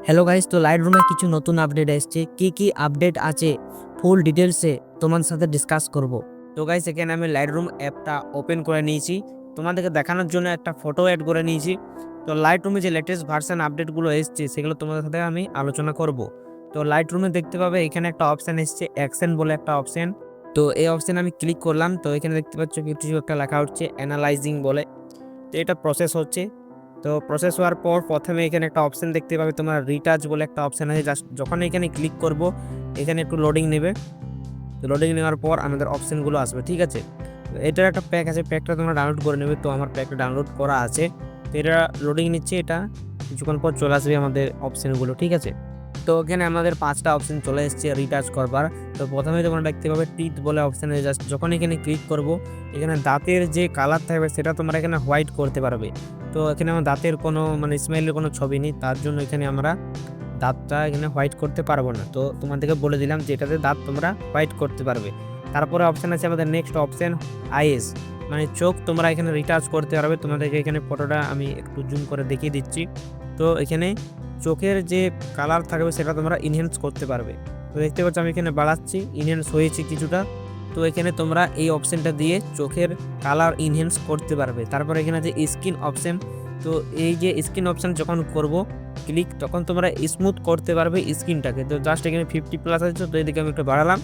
Hello guys, তো লাইটরুমে কিছু নতুন আপডেট এসেছে। কি আপডেট আছে ফুল ডিটেলসে তোমার সাথে ডিসকাস করব। তো গাইস, এখানে আমি লাইটরুম অ্যাপটা ওপেন করে নিয়েছি, তোমাদেরকে দেখানোর জন্য একটা ফটো অ্যাড করে নিয়েছি। তো লাইটরুমে যে লেটেস্ট ভার্সন আপডেটগুলো এসেছে সেগুলো তোমাদের সাথে আমি আলোচনা করব। তো লাইটরুমে দেখতে পাবে এখানে একটা অপশান এসেছে, অ্যাকশন বলে একটা অপশান। তো এই অপশানে আমি ক্লিক করলাম, তো এখানে দেখতে পাচ্ছ কিছু একটা লেখা হচ্ছে অ্যানালাইজিং বলে। তো এটা প্রসেস হচ্ছে। তো প্রসেস হওয়ার পর প্রথমে এখানে একটা অপশন দেখতে পাবে, তোমার রিটাচ বলে একটা অপশন আছে। জাস্ট যখন এখানে ক্লিক করব এখানে একটু লোডিং নেবে। তো লোডিং নেওয়ার পর আমাদের অপশনগুলো আসবে, ঠিক আছে। তো এটার একটা প্যাক আছে, প্যাকটা তোমরা ডাউনলোড করে নেবে। তো আমার প্যাকটা ডাউনলোড করা আছে, তো এটা লোডিং নিচ্ছে। এটা কিছুক্ষণ পর চলে আসবে আমাদের অপশনগুলো, ঠিক আছে। তো এখানে আমাদের 5টা অপশন চলে এসেছে রিটাচ করবার। তো প্রথমে তোমরা দেখতে পাবে টিথ বলে অপশানে, জাস্ট যখন এখানে ক্লিক করব এখানে দাঁতের যে কালার থাকবে সেটা তোমরা এখানে হোয়াইট করতে পারবে। তো এখানে আমার দাঁতের কোনো স্মাইলের কোনো ছবি নেই, তার জন্য এখানে আমরা দাঁতটা এখানে হোয়াইট করতে পারবো না। তো তোমাদেরকে বলে দিলাম যে এটাতে দাঁত তোমরা হোয়াইট করতে পারবে। তারপরে অপশান আছে আমাদের নেক্সট অপশান আইস, চোখ তোমরা এখানে রিটাচ করতে পারবে। তোমাদেরকে এখানে ফটোটা আমি একটু জুম করে দেখিয়ে দিচ্ছি। তো এখানে চোখের যে কালার থাকবে সেটা তোমরা ইনহ্যান্স করতে পারবে। তো দেখতে পাচ্ছ আমি এখানে বাড়াচ্ছি, ইনহ্যান্স হয়েছে কিছুটা। তো এখানে তোমরা এই অপশানটা দিয়ে চোখের কালার ইনহ্যান্স করতে পারবে। তারপর এখানে আছে স্কিন অপশান। তো এই যে স্কিন অপশান যখন করব ক্লিক, তখন তোমরা স্মুথ করতে পারবে স্কিনটাকে। তো জাস্ট এখানে 50+ আছে, তো এদিকে আমি একটু বাড়ালাম।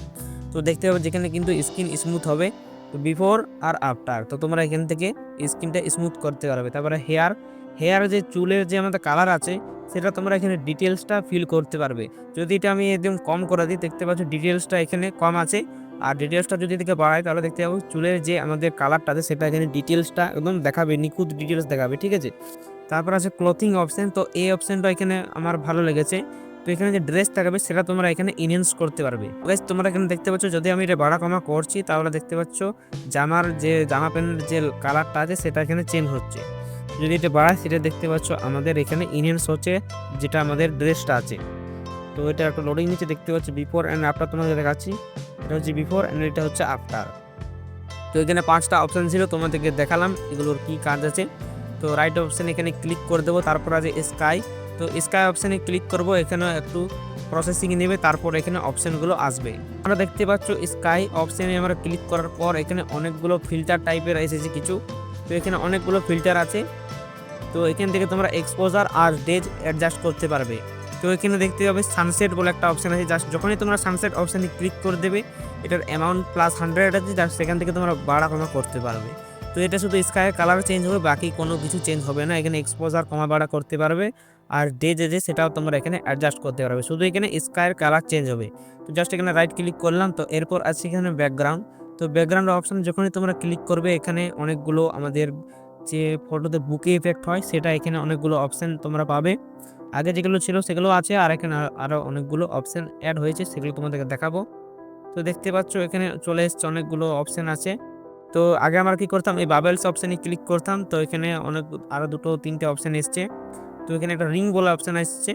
তো দেখতে পাবে যেখানে কিন্তু স্কিন স্মুথ হবে, তো বিফোর আর আফটার। তো তোমরা এখান থেকে স্কিনটা স্মুথ করতে পারবে। তারপরে হেয়ার যে চুলের যে আমাদের কালার আছে সেটা তোমরা এখানে ডিটেলসটা ফিল করতে পারবে। যদি এটা আমি একদম কম করে দিই, দেখতে পাচ্ছ ডিটেলসটা এখানে কম আছে। আর ডিটেলসটা যদি এদিকে বাড়াই তাহলে দেখতে পাবো চুলের যে আমাদের কালারটা আছে সেটা এখানে ডিটেলসটা একদম দেখাবে, নিখুঁত ডিটেলস দেখাবে, ঠিক আছে। তারপর আছে ক্লথিং অপশান। তো এই অপশানটা এখানে আমার ভালো লেগেছে। তো এখানে যে ড্রেস থাকবে সেটা তোমরা এখানে ইনহ্যান্স করতে পারবে। গাইস, তোমরা এখানে দেখতে পাচ্ছ যদি আমি এটা বাড়া কমা করছি তাহলে দেখতে পাচ্ছ জামা প্যান্টের যে কালারটা আছে সেটা এখানে চেঞ্জ হচ্ছে। যদি এটা বাড়ায় সেটা দেখতে পাচ্ছ আমাদের এখানে ইনহ্যান্স হচ্ছে, যেটা আমাদের ড্রেসটা আছে। তো এটা একটা লোডিং নিচে দেখতে পাচ্ছি বিফোর অ্যান্ড আফটার, তোমাদের দেখাচ্ছি। এটা হচ্ছে বিফোর অ্যান্ড এটা হচ্ছে আফটার। তো এখানে 5টা অপশান ছিল, তোমাদেরকে দেখালাম এগুলোর কি কাজ আছে। তো রাইট অপশানে এখানে ক্লিক করে দেবো। তারপর আছে স্কাই। তো স্কাই অপশানে ক্লিক করব, এখানে একটু প্রসেসিং নেবে, তারপর এখানে অপশানগুলো আসবে। আমরা দেখতে পাচ্ছ স্কাই অপশানে আমরা ক্লিক করার পর এখানে অনেকগুলো ফিল্টার টাইপের এসেছে কিছু। তো এখানে অনেকগুলো ফিল্টার আছে। তো এখান থেকে তোমরা এক্সপোজার আর ডেজ অ্যাডজাস্ট করতে পারবে। তো এখানে দেখতে পাবে সানসেট বলে একটা অপশান আছে, জাস্ট যখনই তোমরা সানসেট অপশানে ক্লিক করে দেবে এটার অ্যামাউন্ট +100 আছে, জাস্ট সেখান থেকে তোমরা বাড়া কমা করতে পারবে। তো এটা শুধু স্কাইয়ের কালার চেঞ্জ হবে, বাকি কোনো কিছু চেঞ্জ হবে না। এখানে এক্সপোজার কমা বাড়া করতে পারবে, আর ডে যে সেটাও তোমরা এখানে অ্যাডজাস্ট করতে পারবে। শুধু এখানে স্কাইয়ের কালার চেঞ্জ হবে। তো জাস্ট এখানে রাইট ক্লিক করলাম। তো এরপর আছে এখানে ব্যাকগ্রাউন্ড। তো ব্যাকগ্রাউন্ড অপশান যখনই তোমরা ক্লিক করবে এখানে অনেকগুলো আমাদের যে ফটোতে বুকে ইফেক্ট হয় সেটা এখানে অনেকগুলো অপশান তোমরা পাবে। আগে যেগুলো ছিল সেগুলো আছে, আর এখানে আরও অনেকগুলো অপশান অ্যাড হয়েছে, সেগুলো তোমাদেরকে দেখাবো। তো দেখতে পাচ্ছ এখানে চলে এসছে, অনেকগুলো অপশান আছে। তো আগে আমরা কি করতাম, এই বাবেলস অপশানে ক্লিক করতাম। তো এখানে আরও 2-3টে অপশান এসছে। তো এখানে একটা রিং বলে অপশান আসছে।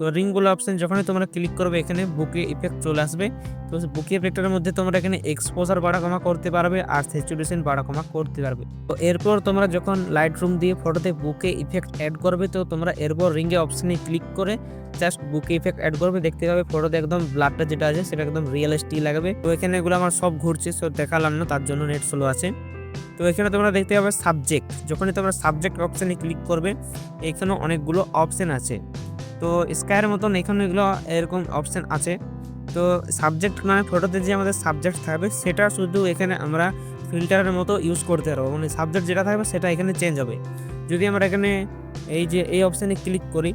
তো রিং বলে অপশান যখনই তোমরা ক্লিক করবে এখানে বুকে ইফেক্ট চলে আসবে। তো বুকে ইফেক্টের মধ্যে তোমরা এখানে এক্সপোজার বাড়া কমা করতে পারবে আর স্যাচুরেশন বাড়া কমা করতে পারবে। তো এরপর তোমরা যখন লাইটরুম দিয়ে ফটোতে বুকে ইফেক্ট অ্যাড করবে, তো তোমরা এরপর রিংয়ে অপশানে ক্লিক করে জাস্ট বুকে ইফেক্ট অ্যাড করবে। দেখতে পাবে ফটোতে একদম ব্লাডটা যেটা আছে সেটা একদম রিয়েলিস্টিক লাগবে। তো এখানে এগুলো আমার সব ঘুরছে, সো দেখালাম না, তার জন্য নেট স্লো আছে। তো এখানে তোমরা দেখতে পাবে সাবজেক্ট। যখনই তোমরা সাবজেক্ট অপশানে ক্লিক করবে এখানে অনেকগুলো অপশান আছে। তো স্কাইয়ের মতন এখানে এগুলো এরকম অপশান আছে। তো সাবজেক্ট ফটোতে যে আমাদের সাবজেক্ট থাকবে সেটা শুধু এখানে আমরা ফিল্টারের মতো ইউজ করতে পারবো। সাবজেক্ট যেটা থাকবে সেটা এখানে চেঞ্জ হবে। যদি আমরা এখানে এই অপশানে ক্লিক করি,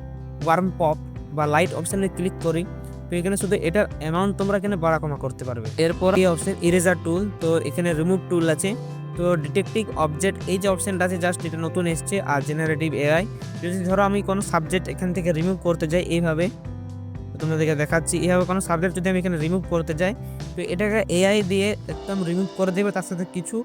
ওয়ার্ম পপ বা লাইট অপশানে ক্লিক করি, তো এখানে শুধু এটার অ্যামাউন্ট তোমরা এখানে বাড়া কমা করতে পারবে। এরপর এই অপশান ইরেজার টুল। তো এখানে রিমুভ টুল আছে। তো ডিটেকটিভ অবজেক্ট এই যে অপশানটা আছে জাস্ট এটা নতুন এসছে। আর জেনারেটিভ এআই, যদি ধরো আমি কোনো সাবজেক্ট এখান থেকে রিমুভ করতে যাই এইভাবে, তোমাদেরকে দেখাচ্ছি, এইভাবে কোনো সাবজেক্ট যদি আমি এখানে রিমুভ করতে যাই তো এটাকে এআই দিয়ে একদম রিমুভ করে দেবে। তার সাথে কিছু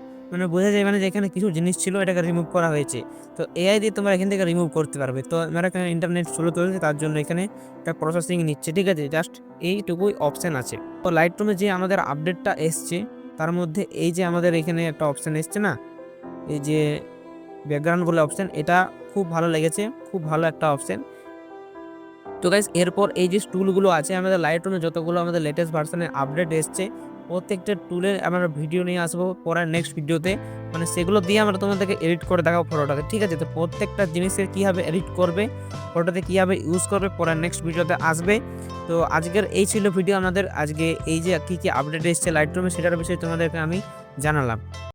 বোঝা যায় যে এখানে কিছু জিনিস ছিল এটাকে রিমুভ করা হয়েছে। তো এআই দিয়ে তোমরা এখান থেকে রিমুভ করতে পারবে। তো আমার এখানে ইন্টারনেট স্লো চলছে তার জন্য এখানে একটা প্রসেসিং নিচ্ছে, ঠিক আছে। জাস্ট এইটুকুই অপশান আছে। তো লাইটরুমে যে আমাদের আপডেটটা এসছে তার মধ্যে এই যে আমাদের এখানে একটা অপশান এসছে না, এই যে ব্যাকগ্রাউন্ড বলে অপশান, এটা খুব ভালো লেগেছে, খুব ভালো একটা অপশান। তো তো গাইস এরপর এই যে টুলগুলো আছে আমাদের লাইটরুমে, যতগুলো আমাদের লেটেস্ট ভার্সনের আপডেট এসছে প্রত্যেকটা টুলের আমরা ভিডিও নিয়ে আসবো পরের নেক্সট ভিডিওতে, মানে সেগুলো দিয়ে আমরা তোমাদেরকে এডিট করে দেখাবো ফটোটাকে, ঠিক আছে। তো প্রত্যেকটা জিনিসের কীভাবে এডিট করবে, ফটোতে কীভাবে ইউজ করবে পরের নেক্সট ভিডিওতে আসবে। তো আজকের এই ছিল ভিডিও আমাদের, আজকে এই যে কী কী আপডেট এসছে লাইটরুমে সেটার বিষয়ে তোমাদেরকে আমি জানালাম।